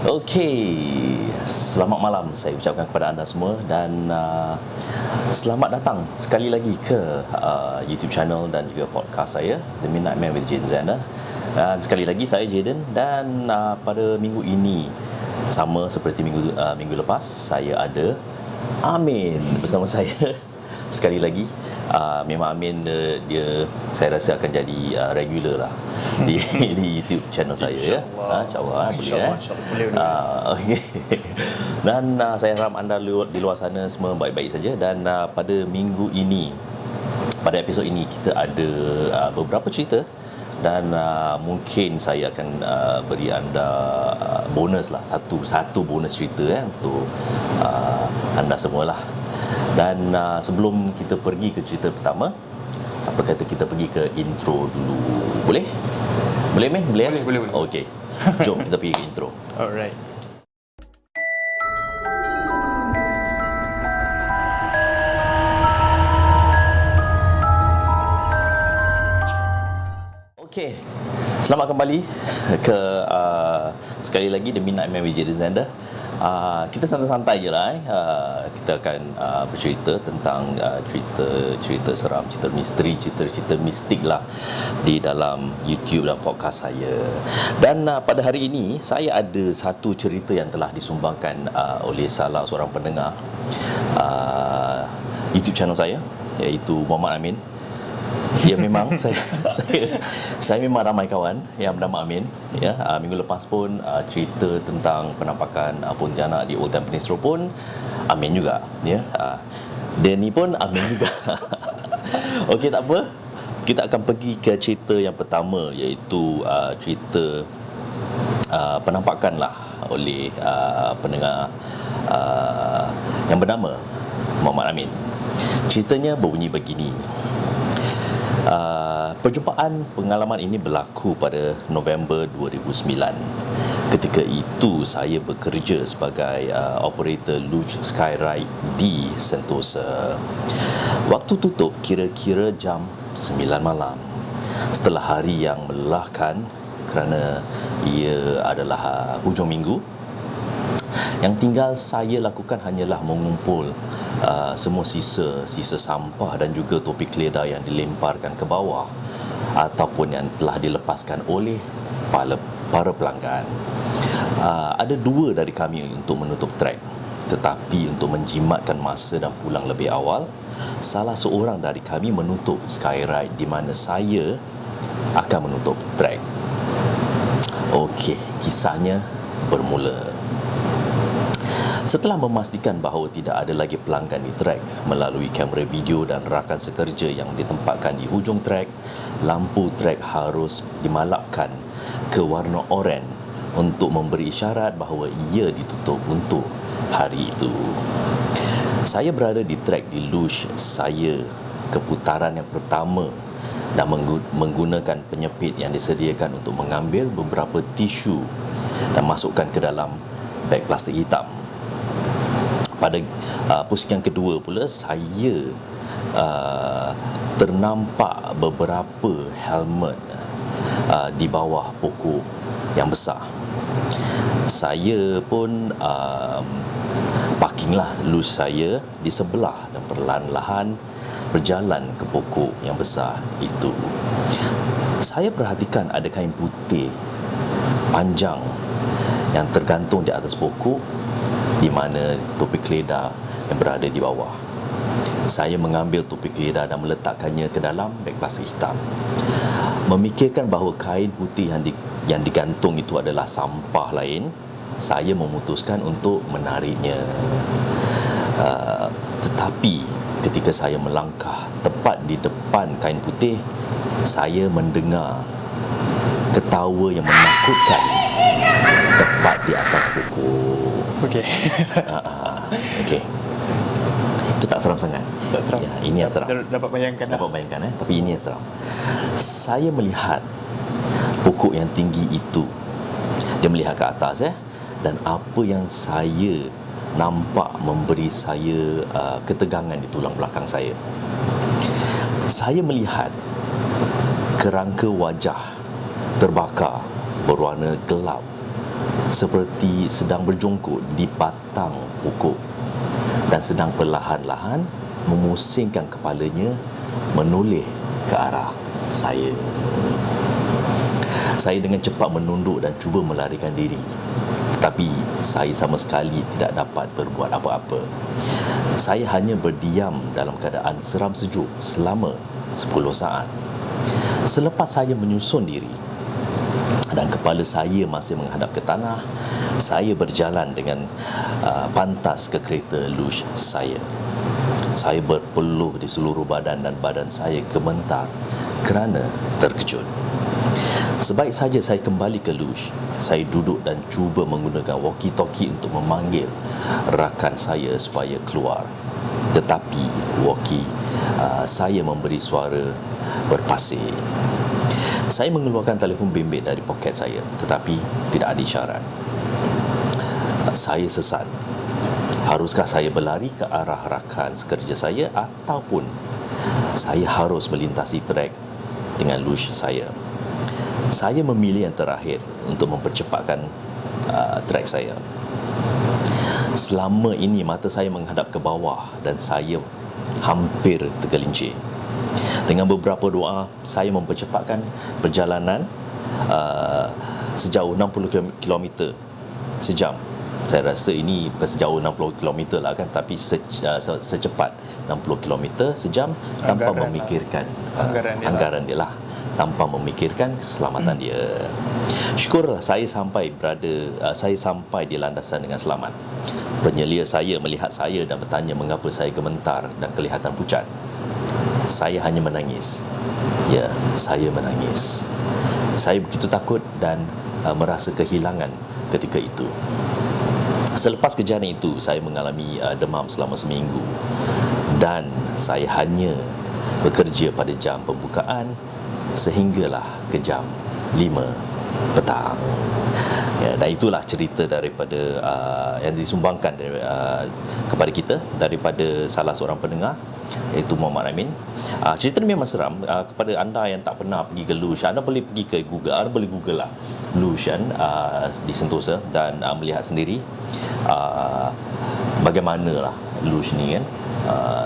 Okey, selamat malam saya ucapkan kepada anda semua dan selamat datang sekali lagi ke YouTube channel dan juga podcast saya, The Midnight Man with Jaden Zander. Dan sekali lagi saya Jaden dan pada minggu ini sama seperti minggu lepas saya ada Amin bersama saya sekali lagi. Memang Amin dia saya rasa akan jadi regular lah di YouTube channel saya ya. InsyaAllah boleh okey. Dan saya harap anda di luar sana semua baik-baik saja dan pada minggu ini, pada episod ini kita ada beberapa cerita dan mungkin saya akan beri anda bonus lah, satu bonus cerita untuk anda semualah. Dan sebelum kita pergi ke cerita pertama, apa kata kita pergi ke intro dulu? Boleh? Boleh, Min? Boleh? Boleh. Okey. Jom kita pergi ke intro. Alright. Okey. Selamat kembali ke sekali lagi The Midnight Man with Jaden Zander. Kita santai-santai je lah. Kita akan bercerita tentang cerita seram, cerita misteri, cerita mistik lah di dalam YouTube dan podcast saya. Dan pada hari ini saya ada satu cerita yang telah disumbangkan oleh salah seorang pendengar YouTube channel saya, iaitu Muhammad Amin. Ya, memang saya memang ramai kawan yang bernama Amin ya. Minggu lepas pun cerita tentang penampakan Pontianak di Old Tampines Road pun Amin juga ya. Dan ni pun Amin juga. Okey, tak apa. Kita akan pergi ke cerita yang pertama, iaitu cerita penampakan lah oleh pendengar yang bernama Muhammad Amin. Ceritanya berbunyi begini. Perjumpaan pengalaman ini berlaku pada November 2009. Ketika itu saya bekerja sebagai operator luge skyride di Sentosa. Waktu tutup kira-kira jam 9 malam. Setelah hari yang melelahkan kerana ia adalah hujung minggu, yang tinggal saya lakukan hanyalah mengumpul semua sisa sampah dan juga topi keledar yang dilemparkan ke bawah ataupun yang telah dilepaskan oleh para pelanggan. Ada dua dari kami untuk menutup trek, tetapi untuk menjimatkan masa dan pulang lebih awal, salah seorang dari kami menutup skyride di mana saya akan menutup trek. Okey, kisahnya bermula. Setelah memastikan bahawa tidak ada lagi pelanggan di trek melalui kamera video dan rakan sekerja yang ditempatkan di hujung trek, lampu trek harus dimalapkan ke warna oranye untuk memberi isyarat bahawa ia ditutup untuk hari itu. Saya berada di trek di luge saya ke putaran yang pertama dan menggunakan penyepit yang disediakan untuk mengambil beberapa tisu dan masukkan ke dalam beg plastik hitam. Pada pusing yang kedua pula, saya ternampak beberapa helmet di bawah pokok yang besar. Saya pun parkinglah luge saya di sebelah dan perlahan-lahan berjalan ke pokok yang besar itu. Saya perhatikan ada kain putih panjang yang tergantung di atas pokok, di mana topi keledar yang berada di bawah. Saya mengambil topi keledar dan meletakkannya ke dalam beg plastik hitam. Memikirkan bahawa kain putih yang digantung itu adalah sampah lain, saya memutuskan untuk menariknya. Tetapi ketika saya melangkah tepat di depan kain putih, saya mendengar ketawa yang menakutkan tepat di atas pokok. Okey. Okey. Itu tak seram sangat. Tak seram. Ya, ini yang seram. Dapat bayangkan dah. Dapat bayangkan tapi ini yang seram. Saya melihat pokok yang tinggi itu. Dia melihat ke atas dan apa yang saya nampak memberi saya ketegangan di tulang belakang saya. Saya melihat kerangka wajah terbakar berwarna gelap seperti sedang berjongkok di batang pokok dan sedang perlahan-lahan memusingkan kepalanya menoleh ke arah saya. Saya dengan cepat menunduk dan cuba melarikan diri, tetapi saya sama sekali tidak dapat berbuat apa-apa. Saya hanya berdiam dalam keadaan seram sejuk selama 10 saat. Selepas saya menyusun diri dan kepala saya masih menghadap ke tanah, saya berjalan dengan pantas ke kereta luge saya. Saya berpeluh di seluruh badan dan badan saya gemetar kerana terkejut. Sebaik saja saya kembali ke luge, saya duduk dan cuba menggunakan walkie-talkie untuk memanggil rakan saya supaya keluar. Tetapi walkie saya memberi suara berpasir. Saya mengeluarkan telefon bimbit dari poket saya, tetapi tidak ada isyarat. Saya sesat. Haruskah saya berlari ke arah rakan sekerja saya ataupun saya harus melintasi trek dengan luge saya? Saya memilih yang terakhir untuk mempercepatkan trek saya. Selama ini mata saya menghadap ke bawah dan saya hampir tergelincir. Dengan beberapa doa, saya mempercepatkan perjalanan sejauh 60 km sejam. Saya rasa ini bukan sejauh 60 km lah kan, tapi secepat 60 km sejam tanpa memikirkan anggaran dia lah, tanpa memikirkan keselamatan dia. Syukurlah saya sampai di landasan dengan selamat. Penyelia saya melihat saya dan bertanya mengapa saya gemetar dan kelihatan pucat. Saya hanya menangis. Ya, saya menangis. Saya begitu takut dan merasa kehilangan ketika itu. Selepas kejadian itu, saya mengalami demam selama seminggu dan saya hanya bekerja pada jam pembukaan sehinggalah ke jam 5 petang. Ya, dan itulah cerita daripada yang disumbangkan kepada kita daripada salah seorang pendengar, iaitu Muhammad Amin. Cerita ni memang seram. Kepada anda yang tak pernah pergi ke luge, anda boleh pergi ke Google, anda boleh Google lah luge kan, di Sentosa dan melihat sendiri bagaimanalah luge ni kan.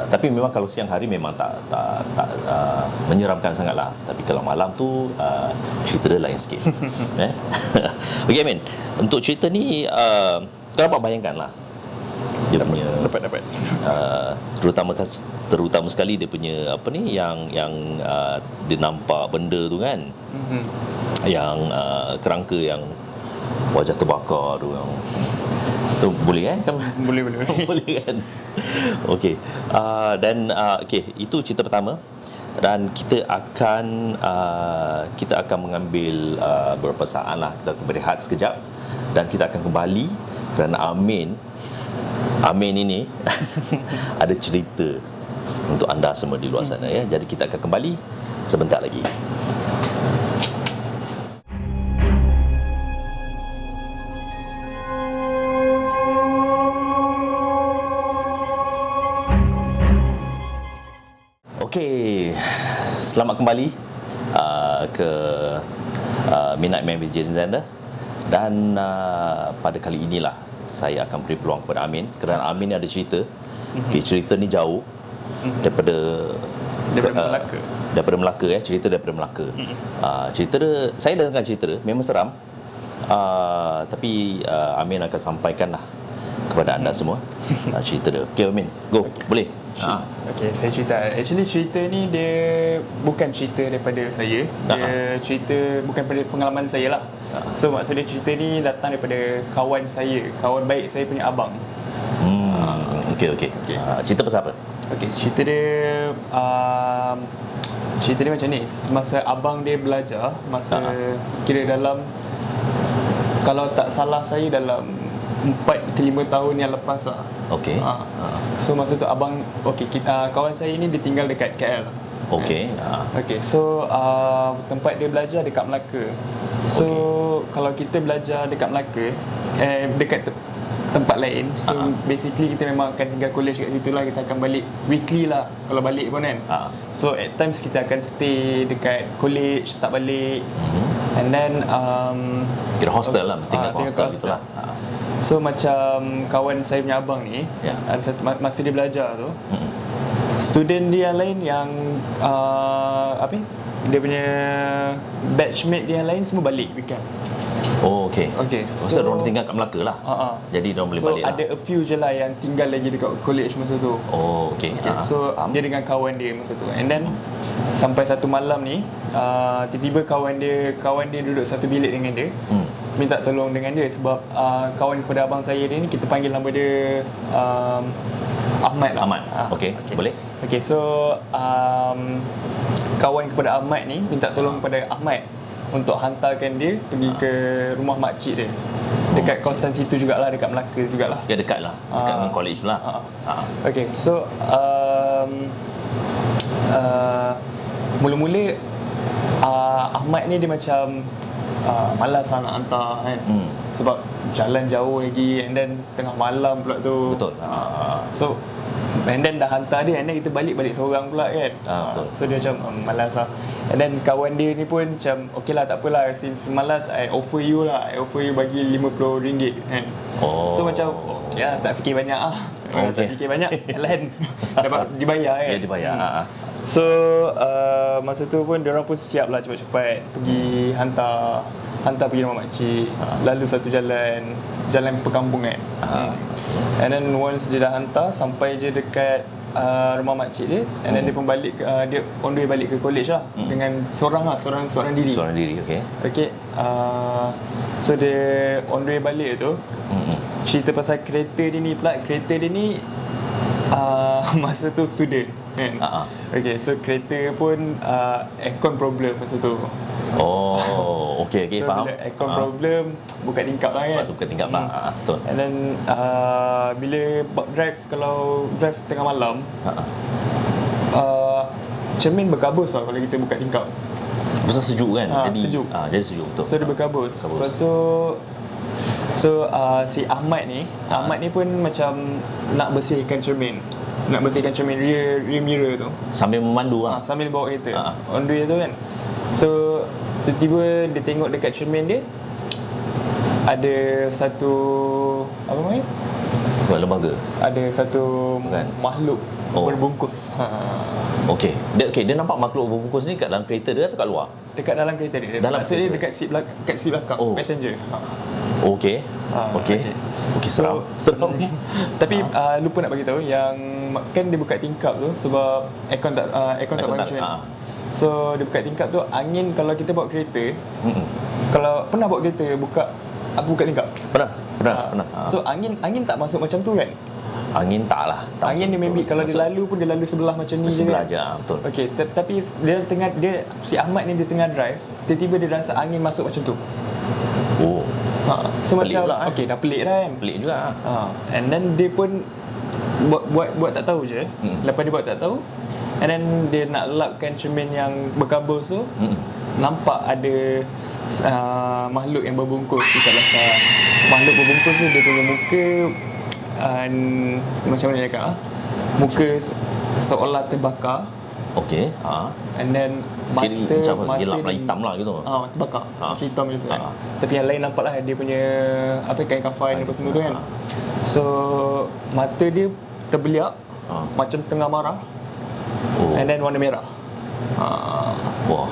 Tapi memang kalau siang hari memang tak menyeramkan sangatlah. Tapi kalau malam tu cerita dia lain sikit. Okey Amin, untuk cerita ni kau dapat bayangkan lah dia punya dapat terutama sekali dia punya apa ni yang dia nampak benda tu kan. Yang kerangka yang wajah terbakar tu yang tu boleh kan? Boleh. Boleh kan? Okey. Dan okey, itu cerita pertama dan kita akan mengambil beberapa saat lah, kita akan berehat sekejap dan kita akan kembali kerana Amin ini ada cerita untuk anda semua di luar sana ya. Jadi kita akan kembali sebentar lagi. Okey, selamat kembali ke Midnight Man with Jaden Zander. Dan pada kali inilah saya akan beri peluang kepada Amin kerana Amin ni ada cerita. Okay, cerita ni jauh daripada Melaka. Daripada Melaka ya, cerita daripada Melaka. Cerita dia, saya dah dengar cerita dia, memang seram. Tapi Amin akan sampaikanlah kepada anda semua cerita dia. Okey Amin, go. Boleh. Okey, saya cerita. Actually cerita ni dia bukan cerita daripada saya. Dia cerita bukan daripada pengalaman saya lah. So maksudnya cerita ni datang daripada kawan saya, kawan baik saya punya abang. Okey. Cerita pasal apa? Okey, cerita dia macam ni. Masa abang dia belajar, kira dalam, kalau tak salah saya, dalam 4 ke 5 tahun yang lepas lah. Okey. So masa tu abang, kawan saya ni dia tinggal dekat KL. Okey. Okey, so tempat dia belajar dekat Melaka. So kalau kita belajar dekat Melaka, dekat tempat lain, so basically kita memang akan tinggal college kat situ lah. Kita akan balik weekly lah kalau balik pun kan. So at times kita akan stay dekat college, tak balik. And then Kira hostel lah, tinggal kat tinggal kat hostel gitulah. So macam kawan saya punya abang ni, Ya. ada satu masa dia belajar tu, student dia yang lain yang apa ni? Dia punya batchmate dia yang lain semua balik weekend. Oh, okey. Okey, So diorang tinggal kat Melaka lah. Jadi diorang boleh so balik lah. ada a few je lah yang tinggal lagi dekat college masa tu. Oh, okey. So dia dengan kawan dia masa tu. And then sampai satu malam ni, tiba-tiba kawan dia duduk satu bilik dengan dia. Minta tolong dengan dia sebab kawan kepada abang saya dia ni, kita panggil nama dia Ahmad lah. Ahmad. Okey, boleh. Okay, so kawan kepada Ahmad ni minta tolong kepada Ahmad untuk hantarkan dia pergi ke rumah makcik dia. Dekat kawasan situ jugalah, dekat Melaka jugalah. Ya, dekat lah. Dekat dengan college tu lah. Okay, so mula-mula Ahmad ni dia macam malas lah nak hantar kan. Sebab jalan jauh lagi, and then tengah malam pula tu. Betul. So and then dah hantar dia, and then kita balik seorang pula kan. Betul. So dia macam malas lah. And then kawan dia ni pun macam, okay lah, tak apalah, since malas, I offer you bagi RM50 kan. So macam okay lah, tak fikir banyak lah. Tak fikir banyak, jalan. Dapat dibayar kan. Ya, dibayar. So masa tu pun diorang pun siap lah cepat-cepat pergi hantar pergi rumah makcik. Lalu satu jalan perkampungan. And then once dia dah hantar, sampai je dekat rumah makcik dia, and then dia pun balik dia on the way balik ke college lah. Dengan seorang diri. Seorang diri, okey. Okay, so dia on the way balik tu, cerita pasal kereta dia ni pula. Kereta dia ni masa tu student kan. Okay, so kereta pun aircon problem masa tu. Oh, okey, So faham. bila aircon problem, buka tingkap lah kan. Masuk ke tingkap lah. Betul. And then bila kalau drive tengah malam, cermin berkabus lah kalau kita buka tingkap. Pasal sejuk kan? Sejuk. Jadi sejuk, betul. So dia berkabus. Lepas tu si Ahmad ni pun macam nak bersihkan cermin. Rear mirror tu. Sambil memandu lah. Sambil bawa kereta. On the way tu kan. So tiba-tiba dia tengok dekat cermin dia ada satu apa namanya? Buat lembaga. Ada satu makhluk berbungkus. Okey. Dia nampak makhluk berbungkus ni kat dalam kereta dia atau kat luar? Dekat dalam kereta dia. Maksudnya dia dekat seat belakang, passenger. Okey. Okey, seram. Tapi lupa nak bagi tahu yang kan dia buka tingkap tu sebab aircon tak function. So dia buka tingkap tu, angin kalau kita bawa kereta, kalau pernah bawa kereta buka tingkap. Pernah. So angin tak masuk macam tu kan? Angin tak lah. Angin dia maybe kalau dia lalu pun dia lalu sebelah macam ni je. Sebelah je, betul. Okey, tapi si Ahmad ni dia tengah drive, tiba-tiba dia rasa angin masuk macam tu. Oh. So pelik macam pula, okey, dah pelik dah kan. Pelik juga. And then dia pun buat tak tahu je. Lepas dia buat tak tahu, and then dia nak lapkan cermin yang berkabus tu, nampak ada makhluk yang berbungkus dekat belakang. Makhluk berbungkus tu dia punya muka macam mana cakap, muka seolah terbakar. Okey. And then mata gelap lah, hitam lah gitu. terbakar. Macam hitam gitu kan. Tapi yang lain nampak lah dia punya kain kafan apa semua tu kan. So mata dia terbeliak, macam tengah marah. And then warna merah. Wah.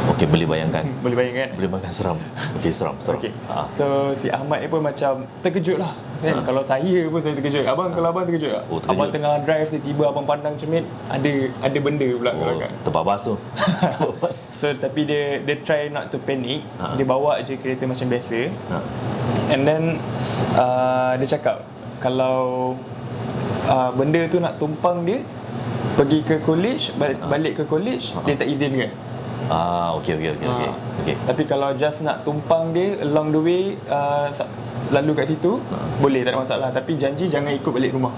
Okey, boleh bayangkan. Boleh bayangkan? Boleh bayangkan, seram. Okey, seram. Okay. So si Ahmad ni pun macam terkejut lah kan. Kalau saya pun saya terkejut. Kalau abang terkejut tak? Terkejut. Abang tengah drive, tiba-tiba abang pandang cermin, ada benda pula kat belakang. Terbabas tu. So tapi dia try not to panic. Dia bawa je kereta macam biasa. And then dia cakap kalau benda tu nak tumpang dia pergi ke college, balik ke college, dia tak izinkan. Okey. Tapi kalau just nak tumpang dia along the way, lalu kat situ, boleh, tak ada masalah. Tapi janji jangan ikut balik rumah.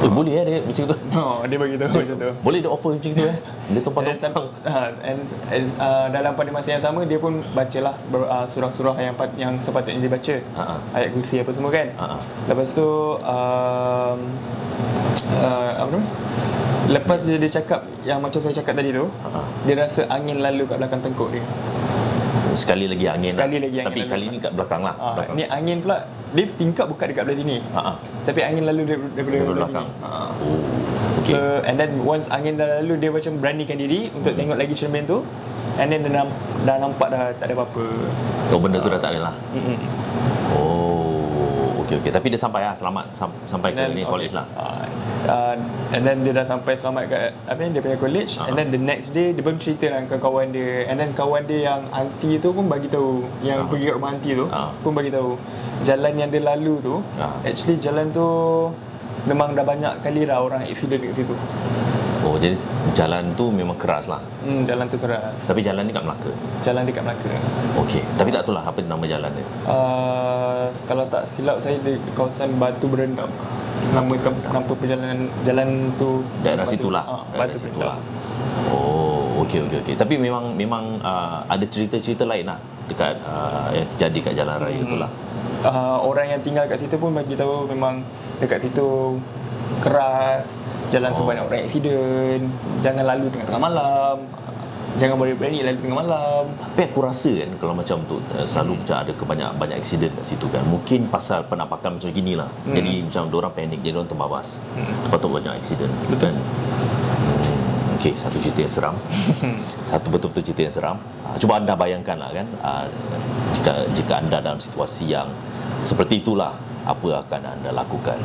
Boleh dia macam tu. Dia bagi tahu macam tu. Boleh dia offer macam tu Dia tumpang-tumpang. Dalam pada masa yang sama dia pun bacalah surah-surah yang sepatutnya dia baca. Ayat kursi apa semua kan. Lepas tu apa nama? Lepas dia cakap yang macam saya cakap tadi tu, dia rasa angin lalu kat belakang tengkuk dia. Sekali lagi angin Sekali lah. lagi angin Tapi lalu. kali ni kat belakang lah. Belakang. Ni angin pula, dia tingkap buka dekat belah sini. Tapi angin lalu daripada Daripada belah belakang. sini. Oh, okay. So and then once angin dah lalu, dia macam beranikan diri untuk tengok lagi cermin tu. And then dah nampak dah tak ada apa-apa. Oh, benda tu dah tak ada lah. Mm-mm. Oh, okey. Tapi dia sampai lah, selamat sampai ke ni college lah. And then dia dah sampai selamat kat dia punya college. And then the next day dia pun cerita dengan kawan dia. And then kawan dia yang aunty tu pun bagi tahu, yang pergi kat rumah aunty tu pun bagi tahu jalan yang dia lalu tu, actually jalan tu memang dah banyak kali dah orang accident kat situ. Oh, jadi jalan tu memang keras lah. Jalan tu keras. Tapi jalan ni kat Melaka. Jalan dekat Melaka. Okey. Tapi tak tahulah apa nama jalan dia. Kalau tak silap saya di kawasan Batu Berendam. Nama perjalanan jalan tu Daerah situlah. Batu Berendam. Oh, okey. Tapi memang ada cerita-cerita lain lah dekat yang terjadi kat jalan raya tu lah. Orang yang tinggal kat situ pun bagi tahu memang dekat situ keras, jalan tu banyak orang accident, jangan lalu tengah-tengah malam, jangan berani lalu tengah malam. Tapi aku rasa kan kalau macam tu selalu macam ada banyak accident kat situ kan. Mungkin pasal penampakan macam gini lah. Jadi macam diorang panik, jadi diorang terbabas. Lepas tu banyak accident. Betul kan? Okey, satu cerita yang seram. Satu betul-betul cerita yang seram. Cuba anda bayangkan lah kan, jika anda dalam situasi yang seperti itulah, apa akan anda lakukan?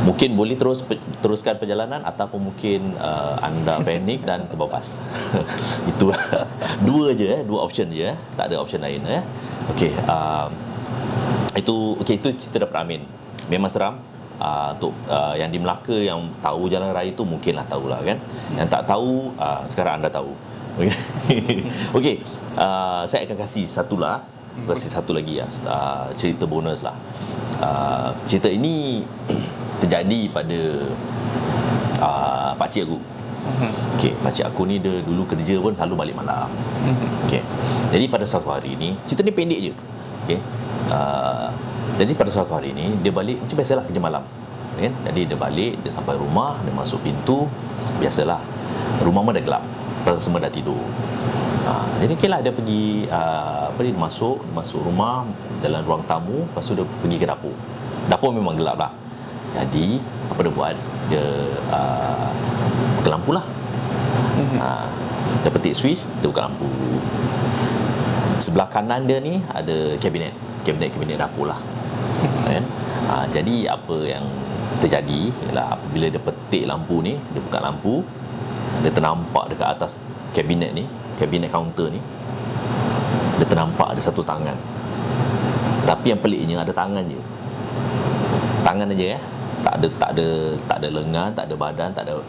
Mungkin boleh teruskan perjalanan, ataupun mungkin anda panik dan terbabas. Itu dua option je, tak ada option lain. Okey, itu cerita daripada Amin. Memang seram. Untuk yang di Melaka yang tahu jalan raya tu mungkinlah tahulah kan. Yang tak tahu sekarang anda tahu. Okey, saya akan kasih satu lagi cerita bonus lah. Cerita ini terjadi pada pakcik aku. Okey, pakcik aku ni dia dulu kerja pun selalu balik malam. Okey. Jadi pada satu hari ni, cerita ni pendek je. Okey. Jadi pada suatu hari ni dia balik macam biasalah kerja malam kan. Jadi dia balik, dia sampai rumah, dia masuk pintu, biasalah rumah pun dah gelap, pasal semua dah tidur. Jadi okeylah dia pergi dia masuk rumah, dalam ruang tamu, lepas tu dia pergi ke dapur memang gelap lah. Jadi apa dia buat, dia buka lampu lah. Dia petik switch, dia buka lampu. Sebelah kanan dia ni ada kabinet dapur lah. Kan? Jadi apa yang terjadi ialah apabila dia petik lampu ni, dia buka lampu, dia ternampak dekat atas kabinet kaunter ni, dia ternampak ada satu tangan. Tapi yang peliknya ada tangan je. Tangan aja tak ada lengan, tak ada badan, tak ada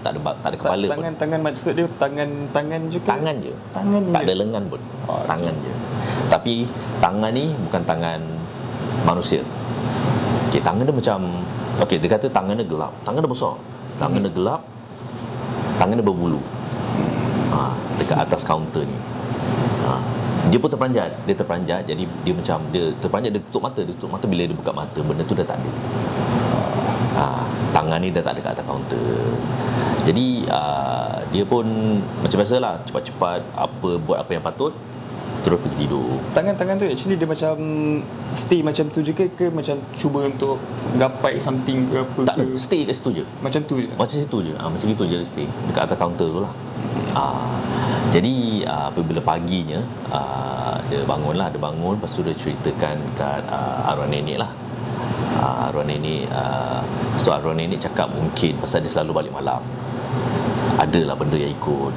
kepala pun. Tangan maksud dia tangan juga. Tangan je. Tak ada lengan pun. Tangan je. Tapi tangan ni bukan tangan manusia. Okey, tangan dia macam, dia kata tangan dia gelap. Tangan dia besar. Tangan dia gelap. Tangan dia berbulu. Dekat atas kaunter ni. Dia pun terperanjat. Jadi dia macam dia terperanjat, dia tutup mata. Bila dia buka mata, benda tu dah tak ada. Tangan ni dah tak ada kat atas kaunter. Jadi dia pun macam biasalah, cepat-cepat buat apa yang patut, terus pergi tidur. Tangan tu actually dia macam stay macam tu je ke macam cuba untuk gapai something ke apa? Tak ada, stay kat situ je. Macam tu je. Macam situ je. Macam itu je dia stay dekat atas kaunter tu lah. Jadi apabila paginya dia bangun, lepas tu dia ceritakan kat arwah nenek lah. Arwah nenek arwah nenek cakap mungkin pasal dia selalu balik malam, adalah benda yang ikut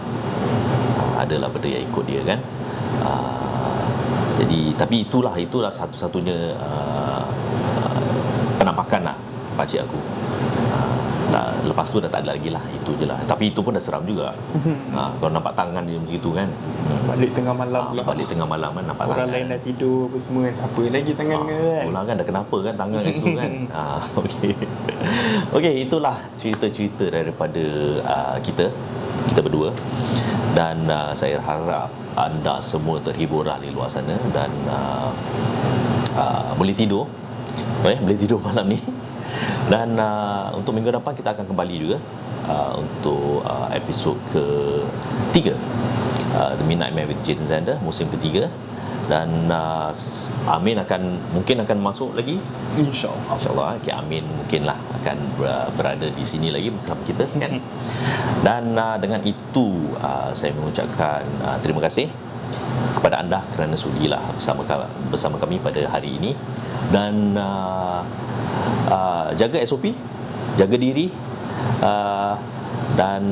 dia kan. Jadi tapi itulah satu-satunya penampakan lah pakcik aku. Lepas tu dah tak ada lagi lah. Itu je lah. Tapi itu pun dah seram juga. Kalau nampak tangan dia macam itu kan. Balik tengah malam pula. Balik tengah malam kan, nampak orang tangan. lain dah tidur apa semua kan. Siapa lagi tangan kan. Itulah kan, dah kenapa kan tangan kat situ kan. Okey, itulah cerita-cerita daripada kita berdua. Dan saya harap anda semua terhibur lah di luar sana. Dan boleh tidur malam ni. Dan untuk minggu depan kita akan kembali juga untuk episod ke-3 The Midnight Man with Jason Zander musim ketiga, dan Amin mungkin akan masuk lagi, InsyaAllah. InsyaAllah. Okay, Amin mungkinlah akan berada di sini lagi bersama kita kan. Dan dengan itu saya mengucapkan terima kasih kepada anda kerana sudilah bersama kami pada hari ini. Dan jaga SOP, jaga diri, dan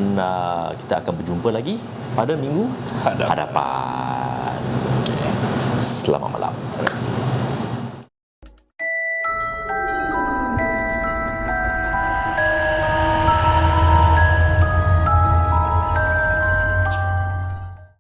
kita akan berjumpa lagi pada minggu hadapan. Selamat malam.